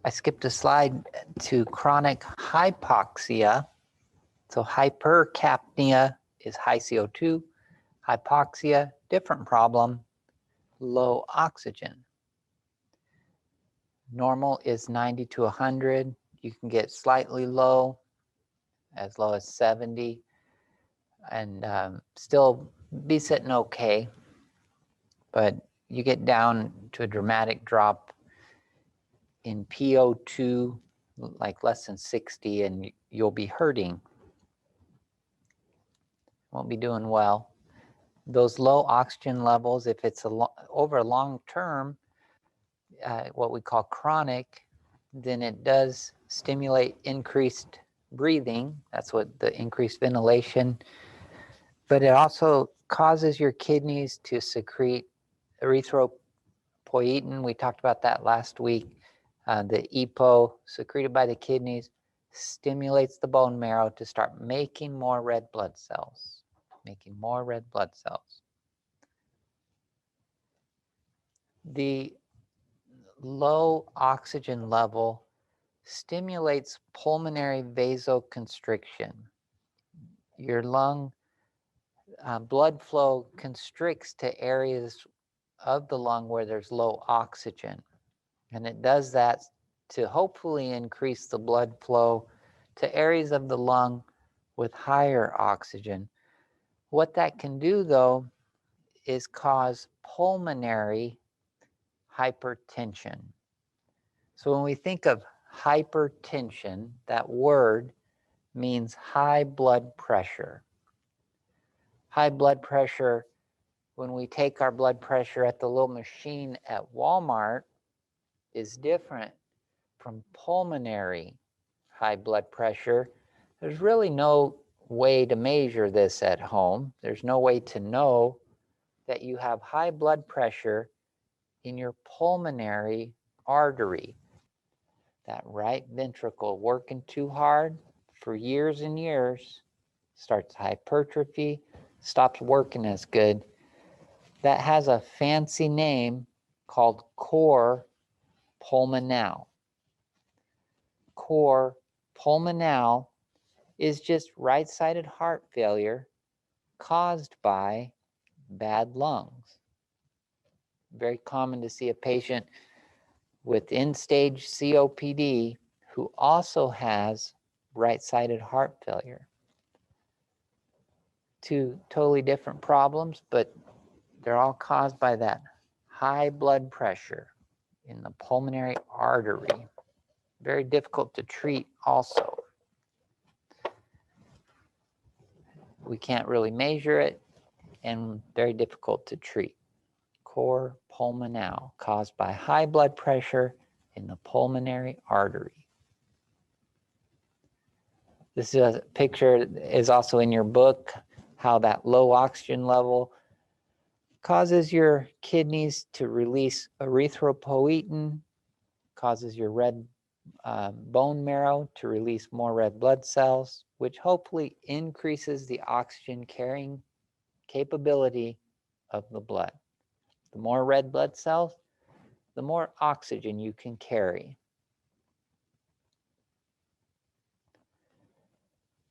I skipped a slide to chronic hypoxia. So hypercapnia is high CO2. Hypoxia, different problem, low oxygen. Normal is 90 to 100. You can get slightly low as 70, and still be sitting okay. But you get down to a dramatic drop in PO2, like less than 60, and you'll be hurting. Won't be doing well. Those low oxygen levels, if it's over long term, what we call chronic, then it does stimulate increased breathing. That's what the increased ventilation. But it also causes your kidneys to secrete erythropoietin. We talked about that last week. The EPO secreted by the kidneys stimulates the bone marrow to start making more red blood cells. The low oxygen level stimulates pulmonary vasoconstriction. Your lung blood flow constricts to areas of the lung where there's low oxygen. And it does that to hopefully increase the blood flow to areas of the lung with higher oxygen. What that can do, though, is cause pulmonary hypertension. So when we think of hypertension, that word means high blood pressure. High blood pressure, when we take our blood pressure at the little machine at Walmart, is different from pulmonary high blood pressure. There's really no way to measure this at home. There's no way to know that you have high blood pressure in your pulmonary artery. That right ventricle working too hard for years and years, starts hypertrophy, stops working as good. That has a fancy name called cor pulmonale. Cor pulmonale is just right-sided heart failure caused by bad lungs. Very common to see a patient with end-stage COPD who also has right-sided heart failure. Two totally different problems, but they're all caused by that high blood pressure in the pulmonary artery. Very difficult to treat also. We can't really measure it, and very difficult to treat. Cor pulmonale, caused by high blood pressure in the pulmonary artery. This is a picture is also in your book, how that low oxygen level causes your kidneys to release erythropoietin, causes your red bone marrow to release more red blood cells, which hopefully increases the oxygen carrying capability of the blood. The more red blood cells, the more oxygen you can carry.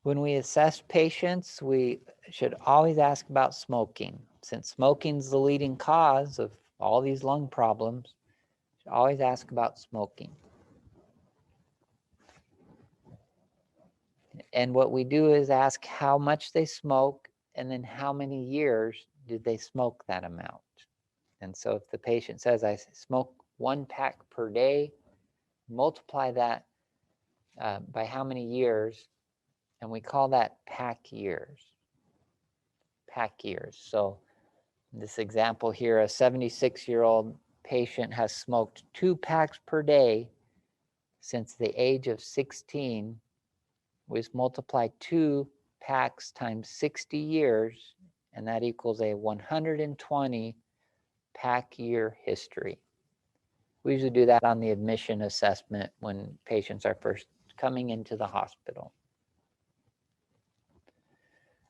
When we assess patients, we should always ask about smoking. Since smoking is the leading cause of all these lung problems, we should always ask about smoking. And what we do is ask how much they smoke and then how many years did they smoke that amount. And so if the patient says, I smoke 1 pack per day, multiply that by how many years, and we call that pack years. Pack years. So in this example here, a 76-year-old patient has smoked 2 packs per day since the age of 16. We just multiply 2 packs times 60 years, and that equals a 120 pack year history. We usually do that on the admission assessment when patients are first coming into the hospital.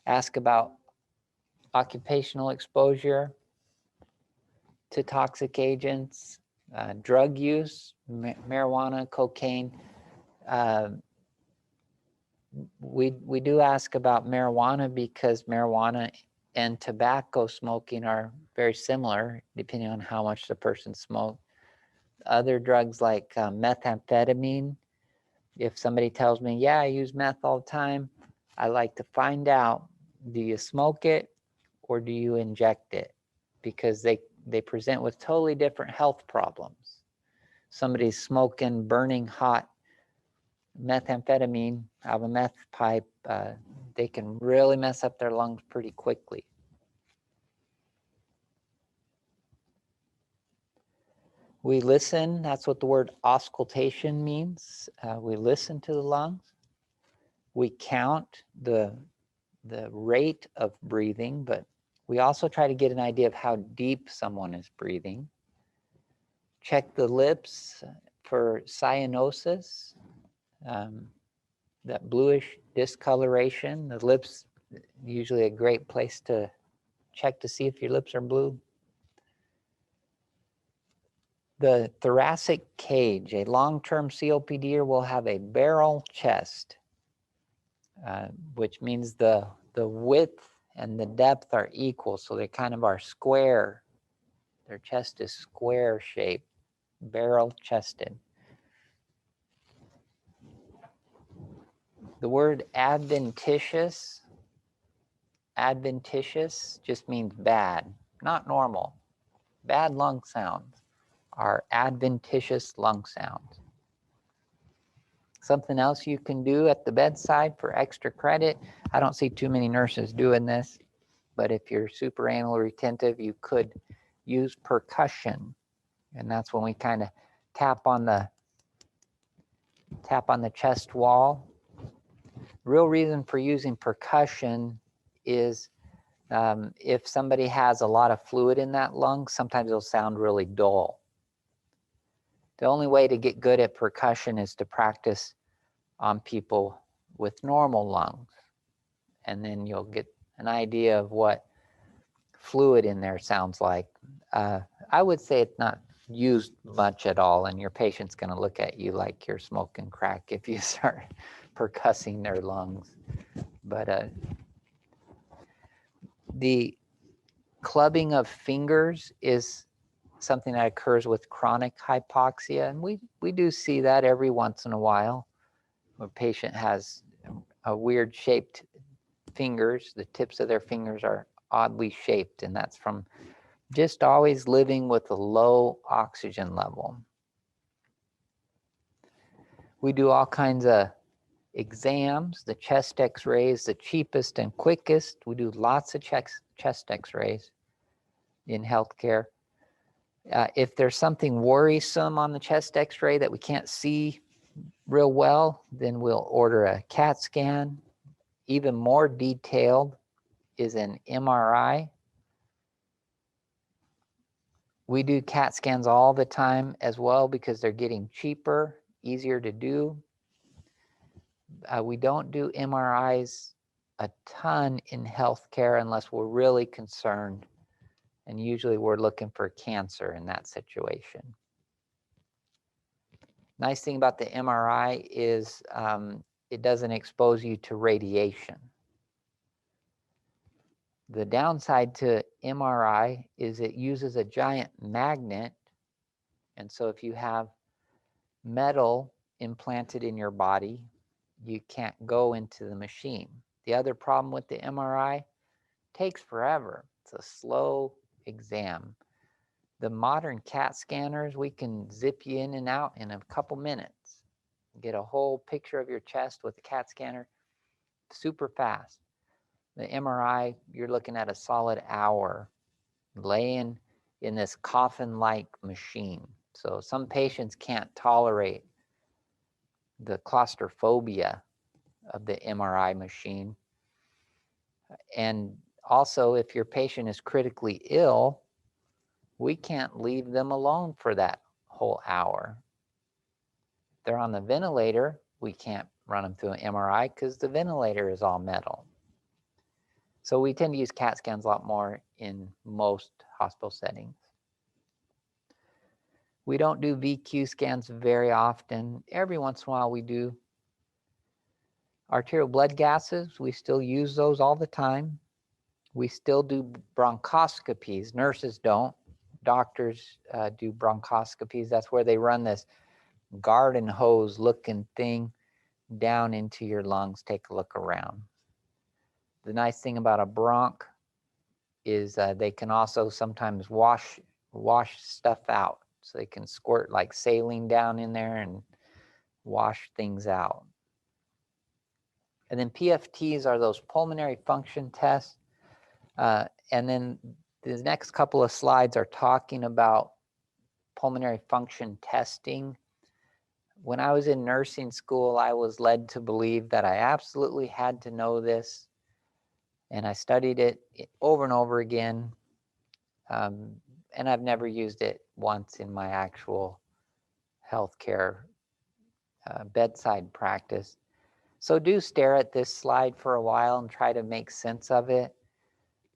Ask about occupational exposure to toxic agents, drug use. marijuana, cocaine. We do ask about marijuana because marijuana and tobacco smoking are very similar depending on how much the person smoked. Other drugs like methamphetamine, if somebody tells me, yeah, I use meth all the time, I like to find out, do you smoke it or do you inject it? Because they present with totally different health problems. Somebody's smoking burning hot methamphetamine out of a meth pipe, they can really mess up their lungs pretty quickly. We listen, that's what the word auscultation means. We listen to the lungs. We count the rate of breathing, but we also try to get an idea of how deep someone is breathing. Check the lips for cyanosis, that bluish discoloration. The lips, usually a great place to check to see if your lips are blue. The thoracic cage, a long-term COPDer will have a barrel chest, which means the width and the depth are equal, so they kind of are square. Their chest is square shaped, barrel chested. The word adventitious just means bad, not normal. Bad lung sounds are adventitious lung sounds. Something else you can do at the bedside for extra credit, I don't see too many nurses doing this, but if you're super anal retentive, you could use percussion. And that's when we kind of tap on the chest wall. Real reason for using percussion is if somebody has a lot of fluid in that lung, sometimes it'll sound really dull. The only way to get good at percussion is to practice on people with normal lungs. And then you'll get an idea of what fluid in there sounds like. I would say it's not used much at all, and your patient's going to look at you like you're smoking crack if you start percussing their lungs. But the clubbing of fingers is something that occurs with chronic hypoxia, and we do see that every once in a while. A patient has a weird shaped fingers, the tips of their fingers are oddly shaped, and that's from just always living with a low oxygen level. We do all kinds of exams. The chest x-ray is the cheapest and quickest. We do lots of chest x-rays in healthcare. If there's something worrisome on the chest x-ray that we can't see real well, then we'll order a CAT scan. Even more detailed is an MRI. We do CAT scans all the time as well because they're getting cheaper, easier to do. We don't do MRIs a ton in healthcare unless we're really concerned, and usually we're looking for cancer in that situation. Nice thing about the MRI is it doesn't expose you to radiation. The downside to MRI is it uses a giant magnet, and so if you have metal implanted in your body, you can't go into the machine. The other problem with the MRI, takes forever. It's a slow exam. The modern CAT scanners, we can zip you in and out in a couple minutes. Get a whole picture of your chest with the CAT scanner, super fast. The MRI, you're looking at a solid hour laying in this coffin-like machine. So some patients can't tolerate the claustrophobia of the MRI machine. And also, if your patient is critically ill, we can't leave them alone for that whole hour. If they're on the ventilator, we can't run them through an MRI because the ventilator is all metal. So we tend to use CAT scans a lot more in most hospital settings. We don't do VQ scans very often. Every once in a while we do. Arterial blood gases, we still use those all the time. We still do bronchoscopies. Nurses don't. Doctors do bronchoscopies. That's where they run this garden hose looking thing down into your lungs. Take a look around. The nice thing about a bronch is they can also sometimes wash stuff out. So they can squirt like saline down in there and wash things out. And then PFTs are those pulmonary function tests. And then the next couple of slides are talking about pulmonary function testing. When I was in nursing school, I was led to believe that I absolutely had to know this. And I studied it over and over again. And I've never used it once in my actual healthcare bedside practice. So do stare at this slide for a while and try to make sense of it,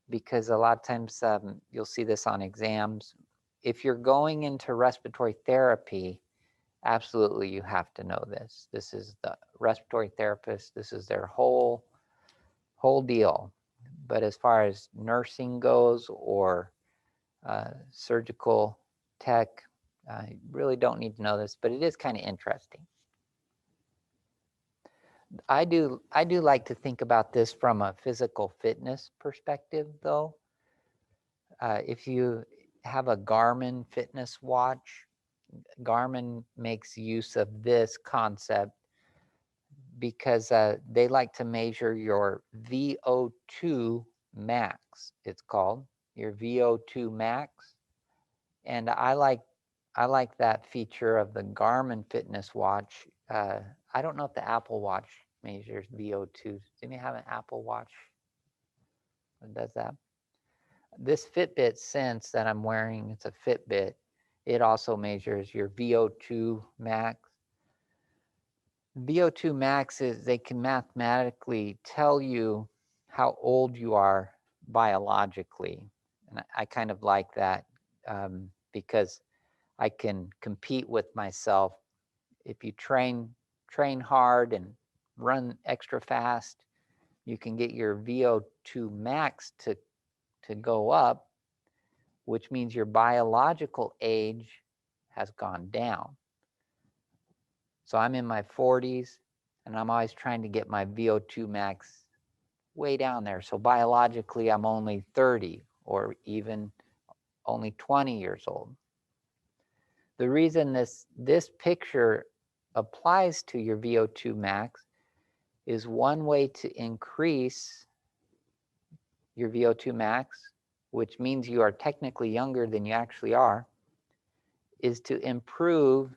because a lot of times you'll see this on exams. If you're going into respiratory therapy, absolutely you have to know this. This is the respiratory therapist. This is their whole deal. But as far as nursing goes or surgical tech, you really don't need to know this, but it is kind of interesting. I do like to think about this from a physical fitness perspective, though. If you have a Garmin fitness watch, Garmin makes use of this concept because they like to measure your VO2 max, it's called, your VO2 max. And I like that feature of the Garmin fitness watch. I don't know if the Apple Watch measures VO2. Does anyone have an Apple Watch that does that? This Fitbit Sense that I'm wearing, it's a Fitbit. It also measures your VO2 max. VO2 max is, they can mathematically tell you how old you are biologically. And I kind of like that because I can compete with myself. If you train hard and run extra fast, you can get your VO2 max to go up, which means your biological age has gone down. So I'm in my 40s and I'm always trying to get my VO2 max way down there. So biologically, I'm only 30 or even only 20 years old. The reason this picture applies to your VO2 max is one way to increase your VO2 max, which means you are technically younger than you actually are, is to improve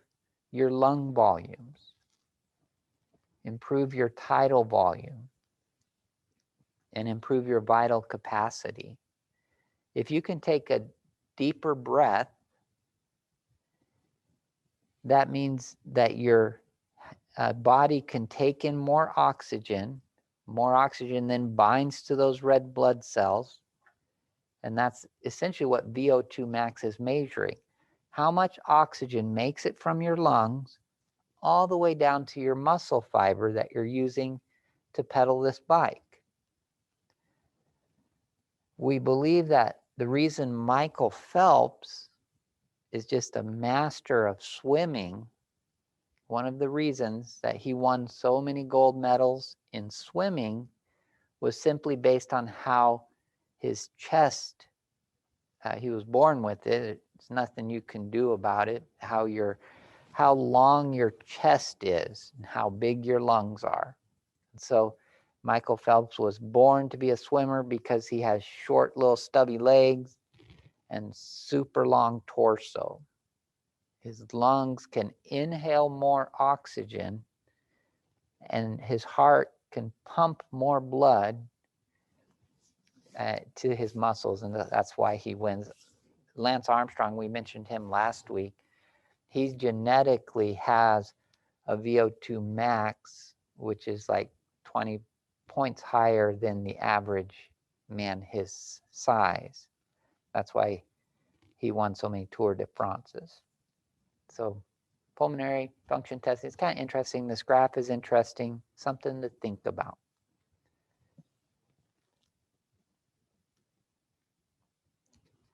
your lung volumes, improve your tidal volume, and improve your vital capacity. If you can take a deeper breath, that means that your body can take in more oxygen then binds to those red blood cells. And that's essentially what VO2 max is measuring. How much oxygen makes it from your lungs all the way down to your muscle fiber that you're using to pedal this bike. We believe that the reason Michael Phelps is just a master of swimming, one of the reasons that he won so many gold medals in swimming was simply based on how his chest, he was born with it. It's nothing you can do about it. How long your chest is and how big your lungs are. And so Michael Phelps was born to be a swimmer because he has short little stubby legs and super long torso. His lungs can inhale more oxygen and his heart can pump more blood to his muscles, and that's why he wins. Lance Armstrong, we mentioned him last week. He genetically has a VO2 max, which is like 20 points higher than the average man his size. That's why he won so many Tour de France's. So pulmonary function testing, it's kind of interesting. This graph is interesting, something to think about.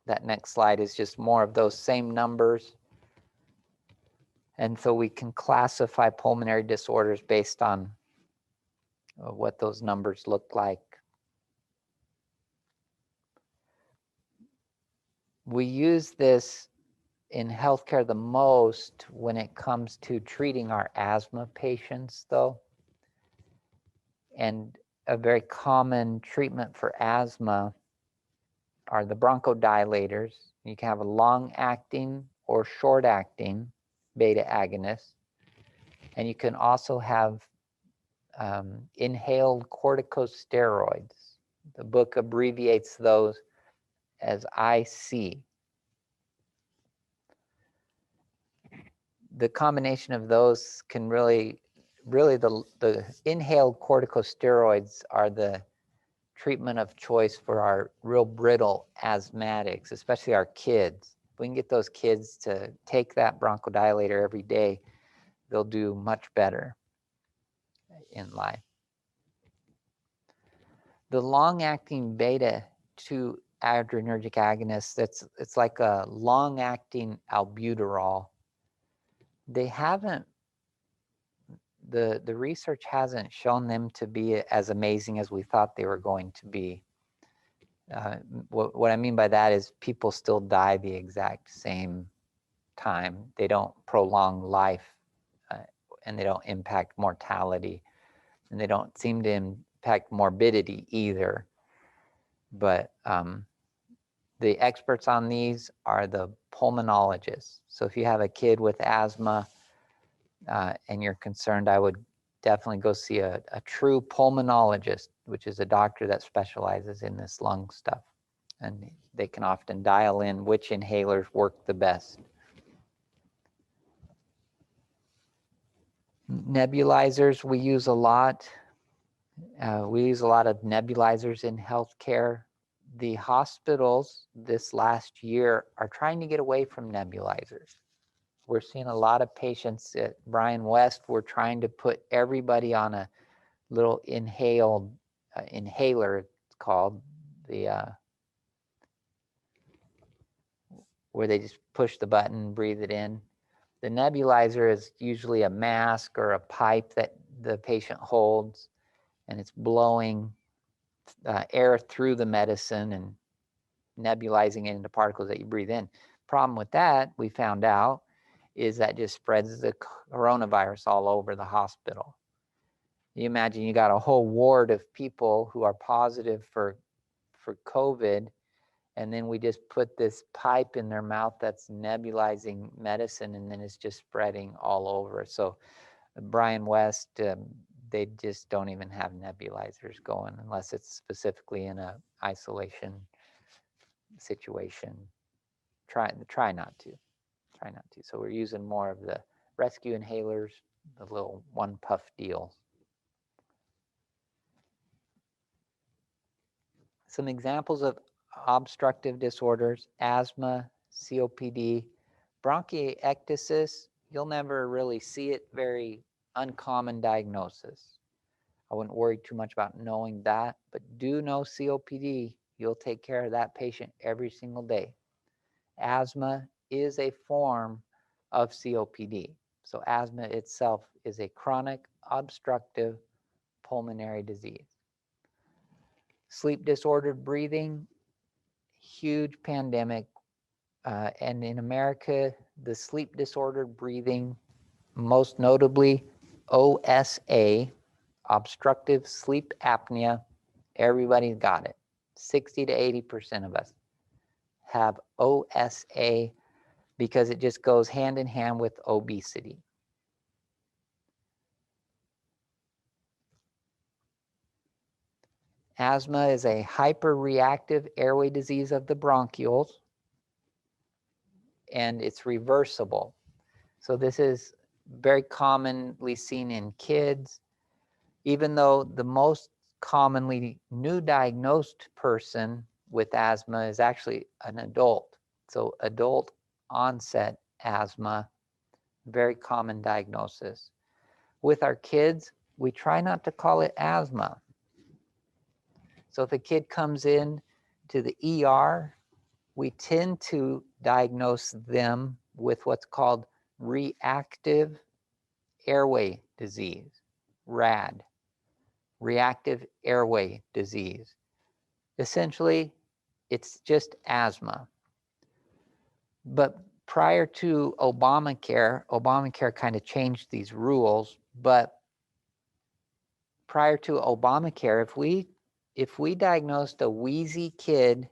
That next slide is just more of those same numbers. And so we can classify pulmonary disorders based on what those numbers look like. We use this in healthcare the most when it comes to treating our asthma patients, though. And a very common treatment for asthma are the bronchodilators. You can have a long-acting or short-acting beta agonist. And you can also have inhaled corticosteroids. The book abbreviates those as IC. The combination of those can really the inhaled corticosteroids are the treatment of choice for our real brittle asthmatics, especially our kids. If we can get those kids to take that bronchodilator every day, they'll do much better in life. The long-acting beta-2 adrenergic agonist, it's like a long-acting albuterol. They haven't, the research hasn't shown them to be as amazing as we thought they were going to be. What I mean by that is people still die the exact same time. They don't prolong life, and they don't impact mortality, and they don't seem to impact morbidity either. But the experts on these are the pulmonologists. So if you have a kid with asthma and you're concerned, I would definitely go see a true pulmonologist, which is a doctor that specializes in this lung stuff. And they can often dial in which inhalers work the best. Nebulizers we use a lot. We use a lot of nebulizers in healthcare. The hospitals this last year are trying to get away from nebulizers. We're seeing a lot of patients at Brian West. We're trying to put everybody on a little inhaler, it's called, where they just push the button and breathe it in. The nebulizer is usually a mask or a pipe that the patient holds, and it's blowing air through the medicine and nebulizing it into particles that you breathe in. Problem with that, we found out, is that just spreads the coronavirus all over the hospital. You imagine you got a whole ward of people who are positive for COVID, and then we just put this pipe in their mouth that's nebulizing medicine, and then it's just spreading all over. So Brian West, they just don't even have nebulizers going unless it's specifically in a isolation situation. Try not to. So we're using more of the rescue inhalers, the little one puff deals. Some examples of obstructive disorders: asthma, COPD, bronchiectasis. You'll never really see it, very uncommon diagnosis. I wouldn't worry too much about knowing that, but do know COPD. You'll take care of that patient every single day. Asthma is a form of COPD. So asthma itself is a chronic obstructive pulmonary disease. Sleep disordered breathing, huge pandemic. And in America, the sleep disordered breathing, most notably OSA, obstructive sleep apnea, everybody's got it. 60 to 80% of us have OSA because it just goes hand in hand with obesity. Asthma is a hyperreactive airway disease of the bronchioles, and it's reversible. So this is very commonly seen in kids, even though the most commonly new diagnosed person with asthma is actually an adult. So adult onset asthma Very common diagnosis. With our kids, we try not to call it asthma. So if a kid comes in to the ER, we tend to diagnose them with what's called reactive airway disease, RAD, reactive airway disease. Essentially, it's just asthma. But prior to Obamacare kind of changed these rules, but prior to Obamacare, if we diagnosed a wheezy kid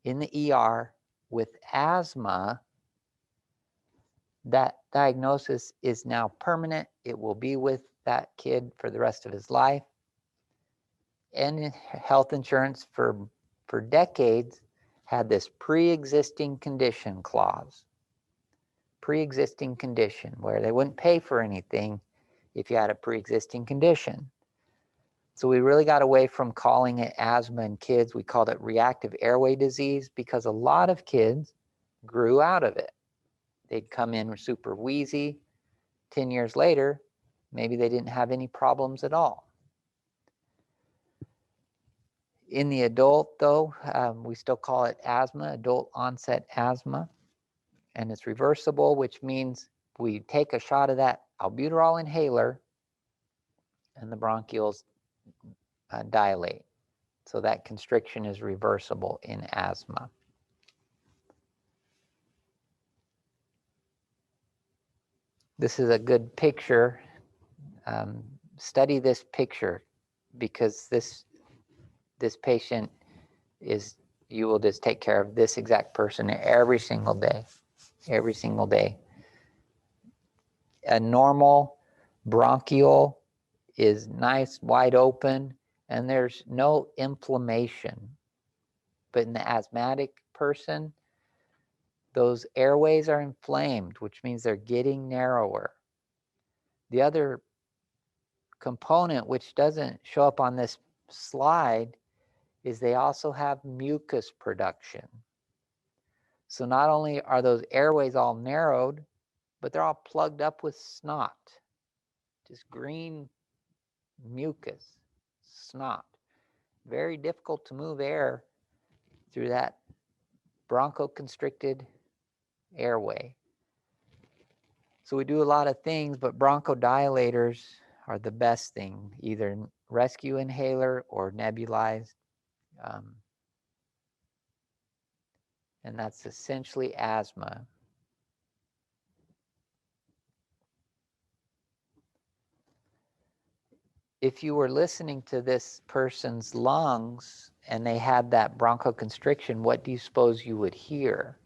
in the ER with asthma, that diagnosis is now permanent. It will be with that kid for the rest of his life. And health insurance for decades had this pre-existing condition clause. Pre-existing condition, where they wouldn't pay for anything if you had a pre-existing condition. So we really got away from calling it asthma in kids. We called it reactive airway disease because a lot of kids grew out of it. They'd come in super wheezy. 10 years later, maybe they didn't have any problems at all. In the adult, though, we still call it asthma, adult onset asthma, and it's reversible, which means we take a shot of that albuterol inhaler and the bronchioles dilate. So that constriction is reversible in asthma. This is a good picture. Study this picture because this patient is, you will just take care of this exact person every single day, every single day. A normal bronchiole is nice, wide open, and there's no inflammation. But in the asthmatic person, those airways are inflamed, which means they're getting narrower. The other component, which doesn't show up on this slide, is they also have mucus production. So not only are those airways all narrowed, but they're all plugged up with snot, just green mucus, snot. Very difficult to move air through that bronchoconstricted airway. So we do a lot of things, but bronchodilators are the best thing, either rescue inhaler or nebulized. And that's essentially asthma. If you were listening to this person's lungs and they had that bronchoconstriction, what do you suppose you would hear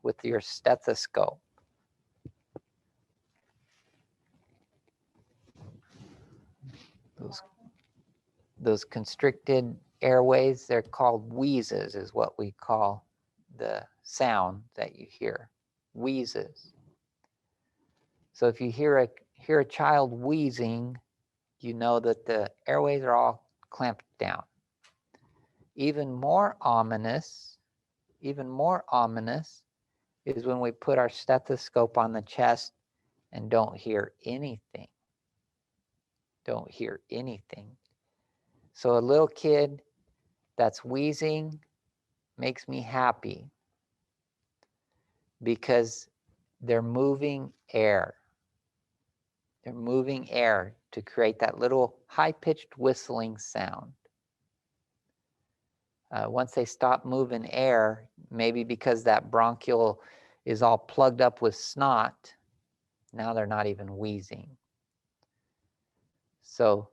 with your stethoscope? Those constricted airways, they're called wheezes, is what we call the sound that you hear, wheezes. So if you hear a child wheezing, you know that the airways are all clamped down. Even more ominous is when we put our stethoscope on the chest and don't hear anything. Don't hear anything. So a little kid that's wheezing makes me happy because they're moving air. They're moving air to create that little high-pitched whistling sound. Once they stop moving air, maybe because that bronchiole is all plugged up with snot, now they're not even wheezing. So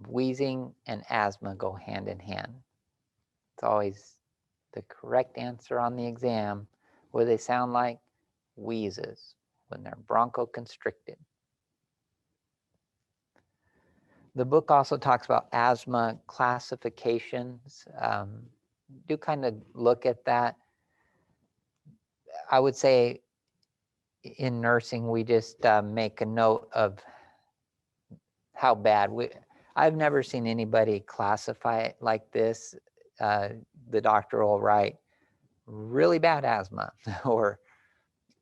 wheezing and asthma go hand in hand. It's always the correct answer on the exam. What do they sound like? Wheezes when they're bronchoconstricted. The book also talks about asthma classifications. Do kind of look at that. I would say in nursing, we just make a note of how bad I've never seen anybody classify it like this. The doctor will write really bad asthma or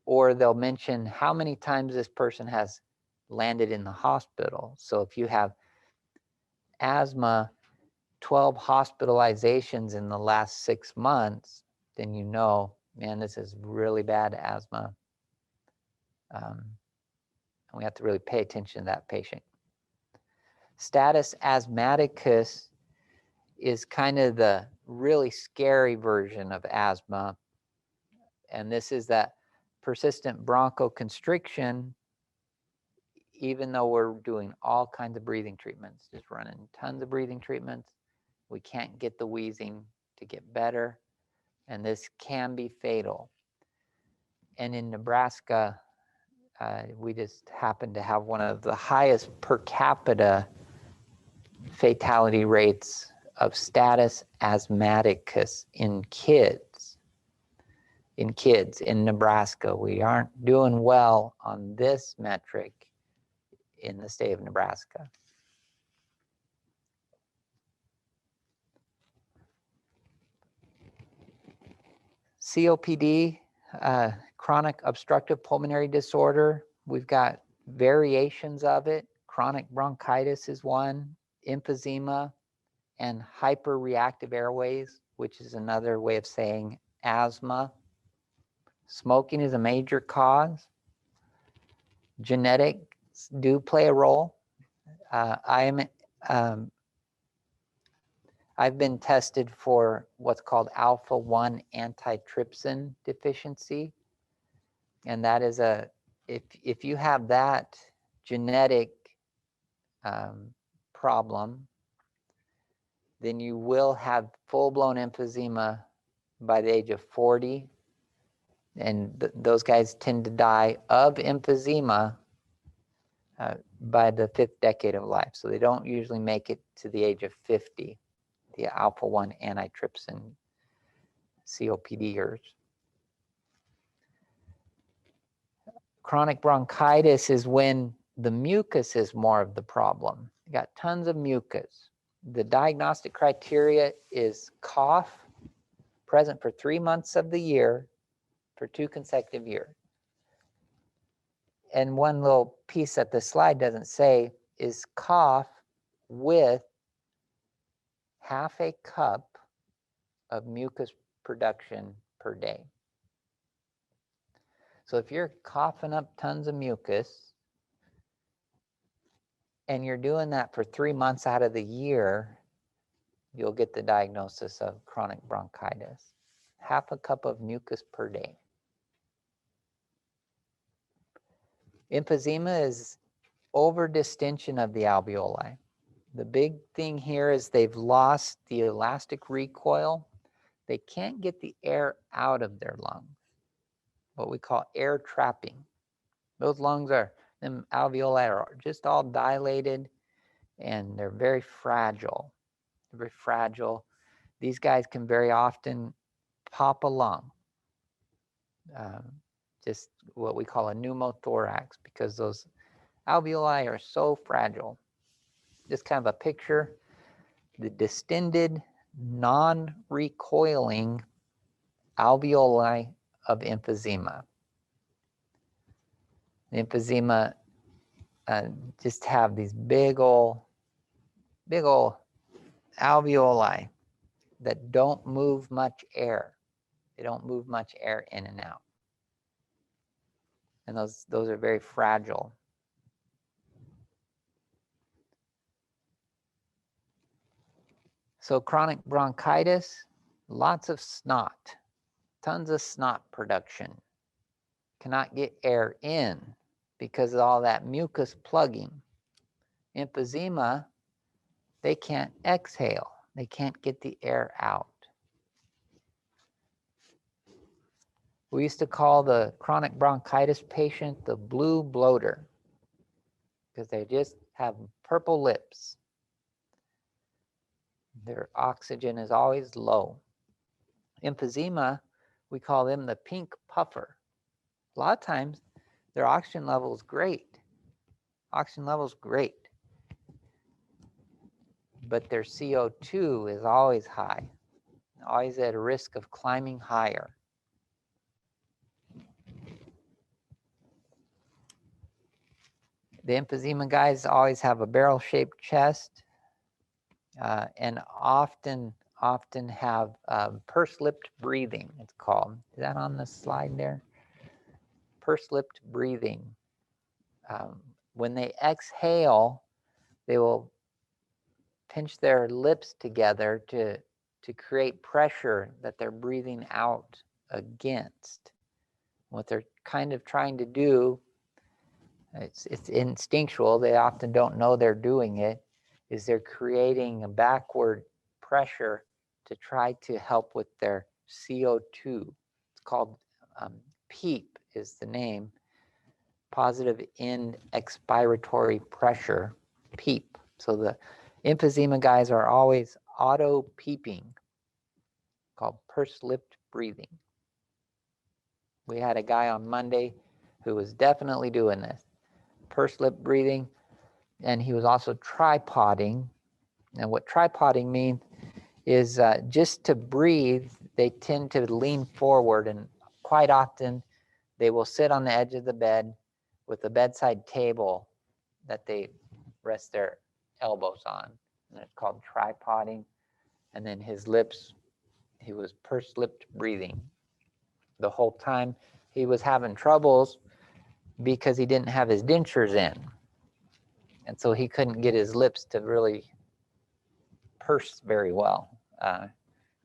or they'll mention how many times this person has landed in the hospital. So if you have asthma, 12 hospitalizations in the last 6 months, then you know, man, this is really bad asthma. And we have to really pay attention to that patient. Status asthmaticus is kind of the really scary version of asthma. And this is that persistent bronchoconstriction, even though we're doing all kinds of breathing treatments, just running tons of breathing treatments, we can't get the wheezing to get better. And this can be fatal. And in Nebraska, we just happen to have one of the highest per capita fatality rates of status asthmaticus in kids. In Nebraska, we aren't doing well on this metric in the state of Nebraska. COPD, chronic obstructive pulmonary disorder, we've got variations of it. Chronic bronchitis is one, emphysema, and hyperreactive airways, which is another way of saying asthma. Smoking is a major cause. Genetics do play a role. I've been tested for what's called alpha-1 antitrypsin deficiency. And that is if you have that genetic problem, then you will have full-blown emphysema by the age of 40. And those guys tend to die of emphysema by the 5th decade of life. So they don't usually make it to the age of 50, the alpha-1 antitrypsin COPDers. Chronic bronchitis is when the mucus is more of the problem. You got tons of mucus. The diagnostic criteria is cough, present for 3 months of the year, for 2 consecutive years. And one little piece that the slide doesn't say is cough with half a cup of mucus production per day. So if you're coughing up tons of mucus and you're doing that for 3 months out of the year, you'll get the diagnosis of chronic bronchitis. Half a cup of mucus per day. Emphysema is overdistension of the alveoli. The big thing here is they've lost the elastic recoil. They can't get the air out of their lungs, what we call air trapping. Those lungs them alveoli are just all dilated and they're very fragile. They're very fragile. These guys can very often pop a lung, just what we call a pneumothorax, because those alveoli are so fragile. Just kind of a picture, the distended, non-recoiling alveoli of emphysema. The emphysema just have these big old alveoli that don't move much air. They don't move much air in and out. And those are very fragile. So chronic bronchitis, lots of snot, tons of snot production. Cannot get air in because of all that mucus plugging. Emphysema, they can't exhale. They can't get the air out. We used to call the chronic bronchitis patient the blue bloater because they just have purple lips. Their oxygen is always low. Emphysema, we call them the pink puffer. A lot of times their oxygen level is great. Oxygen level is great. But their CO2 is always high, always at a risk of climbing higher. The emphysema guys always have a barrel-shaped chest and often have pursed-lipped breathing, it's called. Is that on the slide there? Pursed-lipped breathing. When they exhale, they will pinch their lips together to create pressure that they're breathing out against. What they're kind of trying to do, it's instinctual, they often don't know they're doing it, is they're creating a backward pressure to try to help with their CO2. It's called PEEP is the name, positive end expiratory pressure, PEEP. So the emphysema guys are always auto-peeping, called pursed-lipped breathing. We had a guy on Monday who was definitely doing this, pursed-lipped breathing, and he was also tripoding. And what tripoding means is just to breathe, they tend to lean forward, and quite often they will sit on the edge of the bed with a bedside table that they rest their elbows on. And it's called tripoding. And then his lips, he was pursed-lipped breathing. The whole time he was having troubles because he didn't have his dentures in. And so he couldn't get his lips to really purse very well.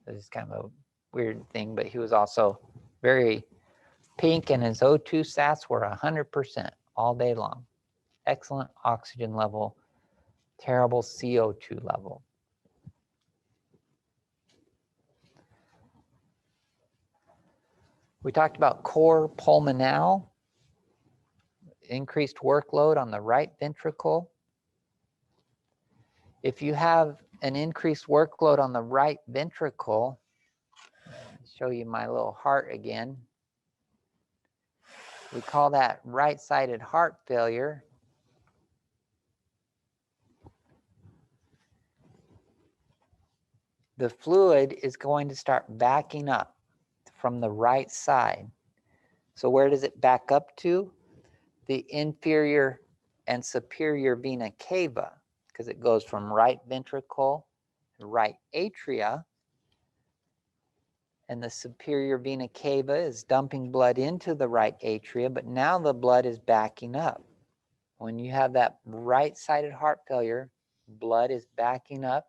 It's kind of a weird thing, but he was also very pink, and his O2 sats were 100% all day long. Excellent oxygen level, terrible CO2 level. We talked about cor pulmonale, increased workload on the right ventricle. If you have an increased workload on the right ventricle, I'll show you my little heart again. We call that right-sided heart failure. The fluid is going to start backing up from the right side. So where does it back up to? The inferior and superior vena cava, because it goes from right ventricle, right atria, and the superior vena cava is dumping blood into the right atria, but now the blood is backing up. When you have that right-sided heart failure, blood is backing up.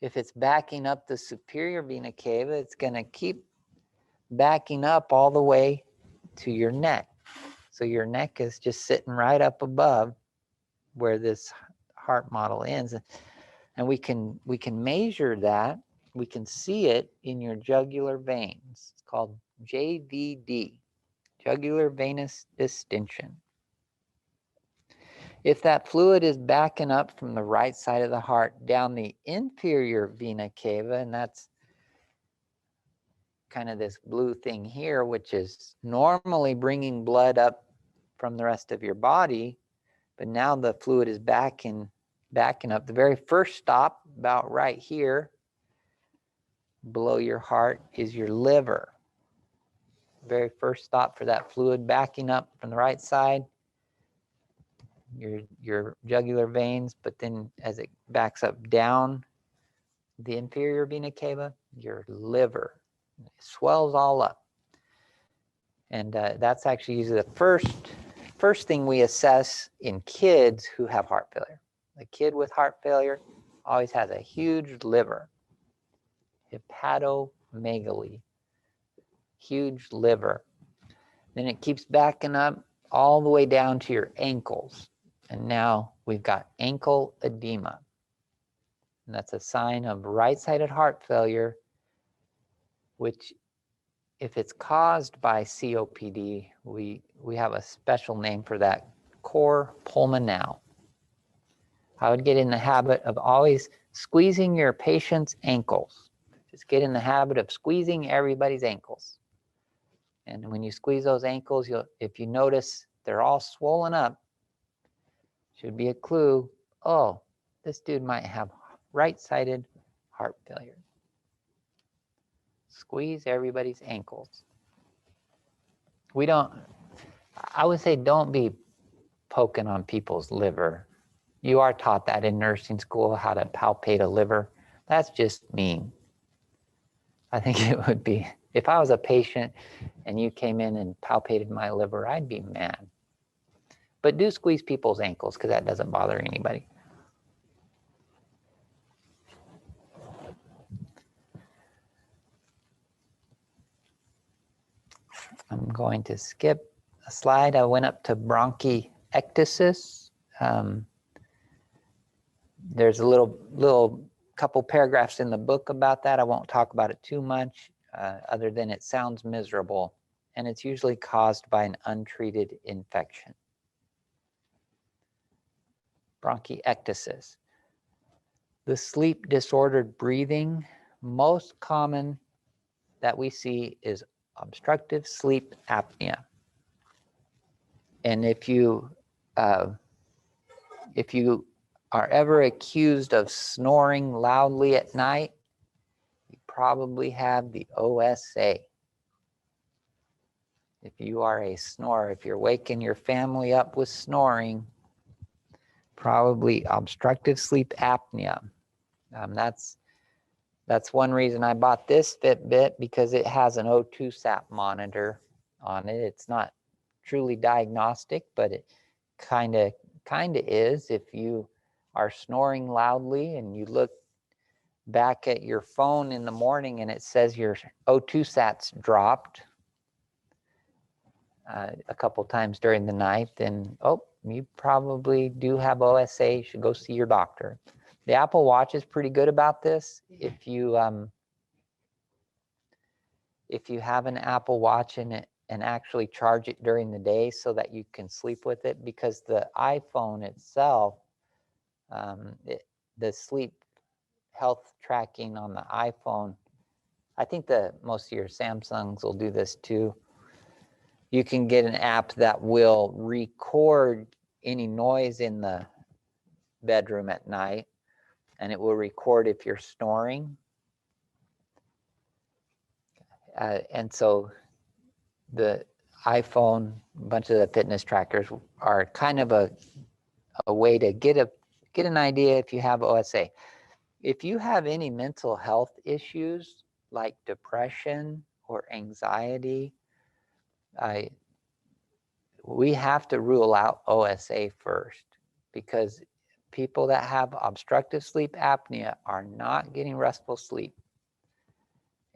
If it's backing up the superior vena cava, it's going to keep backing up all the way to your neck. So your neck is just sitting right up above where this heart model ends. And we can measure that. We can see it in your jugular veins. It's called JVD, jugular venous distension. If that fluid is backing up from the right side of the heart down the inferior vena cava, and that's kind of this blue thing here, which is normally bringing blood up from the rest of your body, but now the fluid is backing up. The very first stop, about right here, below your heart, is your liver. Very first stop for that fluid backing up from the right side, your jugular veins, but then as it backs up down the inferior vena cava, your liver. It swells all up. And that's actually usually the first thing we assess in kids who have heart failure. A kid with heart failure always has a huge liver, hepatomegaly, huge liver. Then it keeps backing up all the way down to your ankles. And now we've got ankle edema. And that's a sign of right-sided heart failure, which if it's caused by COPD, we have a special name for that, cor pulmonale. I would get in the habit of always squeezing your patient's ankles. Just get in the habit of squeezing everybody's ankles. And when you squeeze those ankles, if you notice they're all swollen up, should be a clue, oh, this dude might have right-sided heart failure. Squeeze everybody's ankles. I would say don't be poking on people's liver. You are taught that in nursing school, how to palpate a liver. That's just mean. I think it would be, if I was a patient and you came in and palpated my liver, I'd be mad. But do squeeze people's ankles, because that doesn't bother anybody. I'm going to skip a slide. I went up to bronchiectasis. There's a little couple paragraphs in the book about that. I won't talk about it too much, other than it sounds miserable, and it's usually caused by an untreated infection. Bronchiectasis. The sleep disordered breathing, most common that we see is obstructive sleep apnea. And if you are ever accused of snoring loudly at night, you probably have the OSA. If you are a snorer, if you're waking your family up with snoring, probably obstructive sleep apnea. That's one reason I bought this Fitbit, because it has an O2 sat monitor on it. It's not truly diagnostic, but it kind of is. If you are snoring loudly and you look back at your phone in the morning and it says your O2 sat's dropped a couple times during the night, then you probably do have OSA. You should go see your doctor. The Apple Watch is pretty good about this. If you have an Apple Watch and actually charge it during the day so that you can sleep with it, because the iPhone itself, the sleep health tracking on the iPhone, I think most of your Samsungs will do this too. You can get an app that will record any noise in the bedroom at night, and it will record if you're snoring. And so the iPhone, a bunch of the fitness trackers are kind of a way to get an idea if you have OSA. If you have any mental health issues like depression or anxiety, we have to rule out OSA first, because people that have obstructive sleep apnea are not getting restful sleep.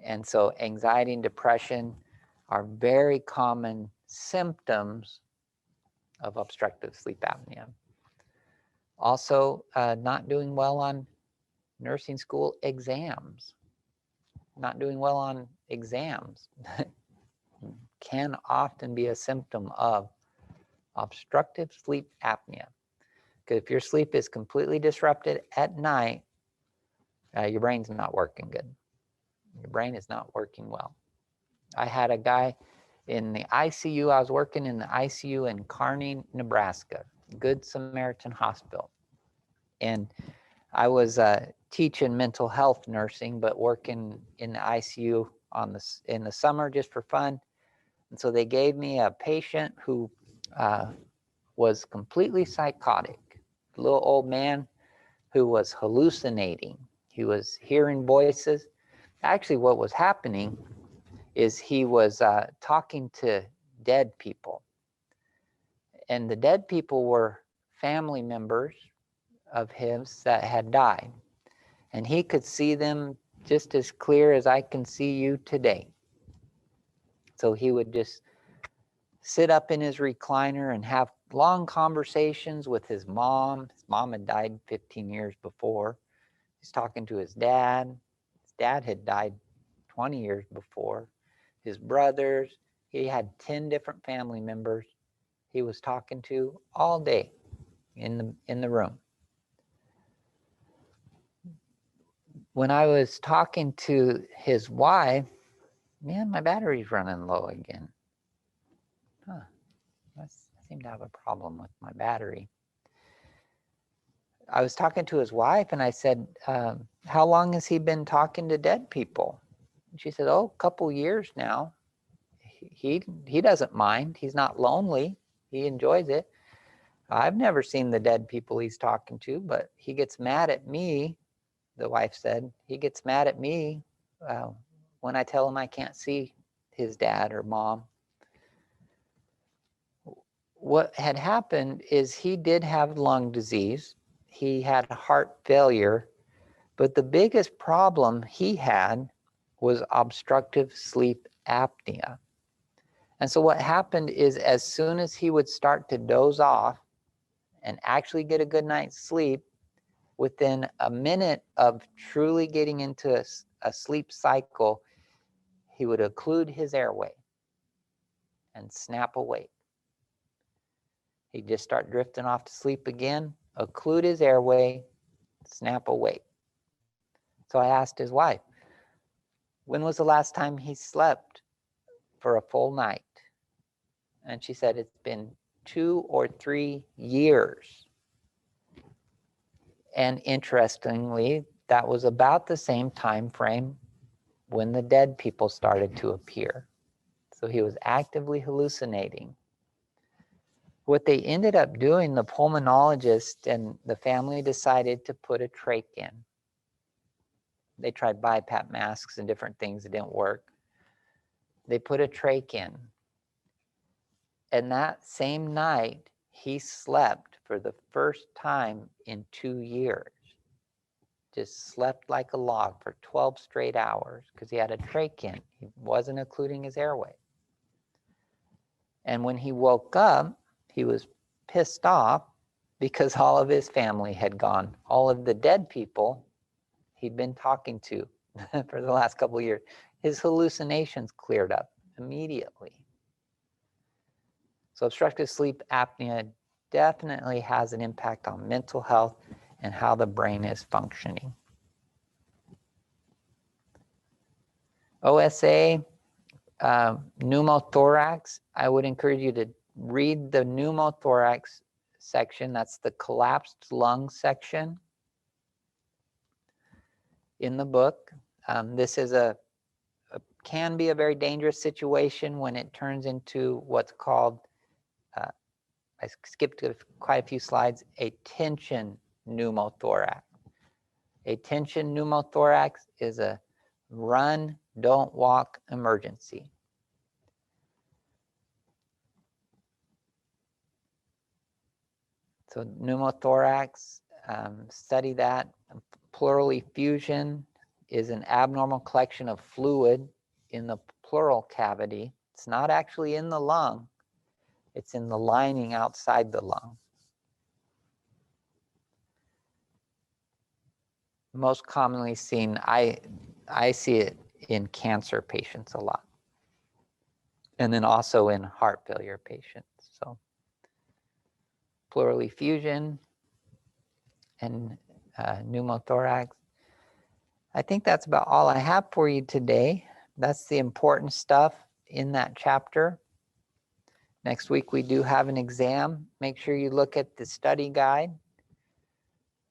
And so anxiety and depression are very common symptoms of obstructive sleep apnea. Also, not doing well on nursing school exams. Not doing well on exams can often be a symptom of obstructive sleep apnea. Because if your sleep is completely disrupted at night, your brain's not working good. Your brain is not working well. I had a guy in the ICU. I was working in the ICU in Kearney, Nebraska, Good Samaritan Hospital. And I was teaching mental health nursing, but working in the ICU in the summer just for fun. And so they gave me a patient who was completely psychotic, a little old man who was hallucinating. He was hearing voices. Actually, what was happening is he was talking to dead people. And the dead people were family members of his that had died. And he could see them just as clear as I can see you today. So he would just sit up in his recliner and have long conversations with his mom. His mom had died 15 years before. He's talking to his dad. His dad had died 20 years before. His brothers. He had 10 different family members he was talking to all day in the room. When I was talking to his wife, man, my battery's running low again. I seem to have a problem with my battery. I was talking to his wife and I said, how long has he been talking to dead people? And she said, a couple years now. He doesn't mind. He's not lonely. He enjoys it. I've never seen the dead people he's talking to, but he gets mad at me, the wife said. He gets mad at me when I tell him I can't see his dad or mom. What had happened is he did have lung disease. He had heart failure, but the biggest problem he had was obstructive sleep apnea. And so what happened is as soon as he would start to doze off and actually get a good night's sleep, within a minute of truly getting into a sleep cycle, he would occlude his airway and snap awake. He'd just start drifting off to sleep again, occlude his airway, snap awake. So I asked his wife, when was the last time he slept for a full night? And she said, it's been 2 or 3 years. And interestingly, that was about the same time frame when the dead people started to appear. So he was actively hallucinating. What they ended up doing, the pulmonologist and the family decided to put a trach in. They tried BiPAP masks and different things that didn't work. They put a trach in. And that same night, he slept for the first time in 2 years. Just slept like a log for 12 straight hours because he had a trach in. He wasn't occluding his airway. And when he woke up, he was pissed off because all of his family had gone. All of the dead people he'd been talking to for the last couple of years. His hallucinations cleared up immediately. So obstructive sleep apnea definitely has an impact on mental health and how the brain is functioning. OSA, pneumothorax, I would encourage you to read the pneumothorax section. That's the collapsed lung section in the book. This is can be a very dangerous situation when it turns into what's called, I skipped quite a few slides, a tension pneumothorax. A tension pneumothorax is a run, don't walk emergency. So pneumothorax, study that. Pleural effusion is an abnormal collection of fluid in the pleural cavity. It's not actually in the lung. It's in the lining outside the lung. Most commonly seen, I see it in cancer patients a lot. And then also in heart failure patients. So pleural effusion and pneumothorax. I think that's about all I have for you today. That's the important stuff in that chapter. Next week we do have an exam. Make sure you look at the study guide.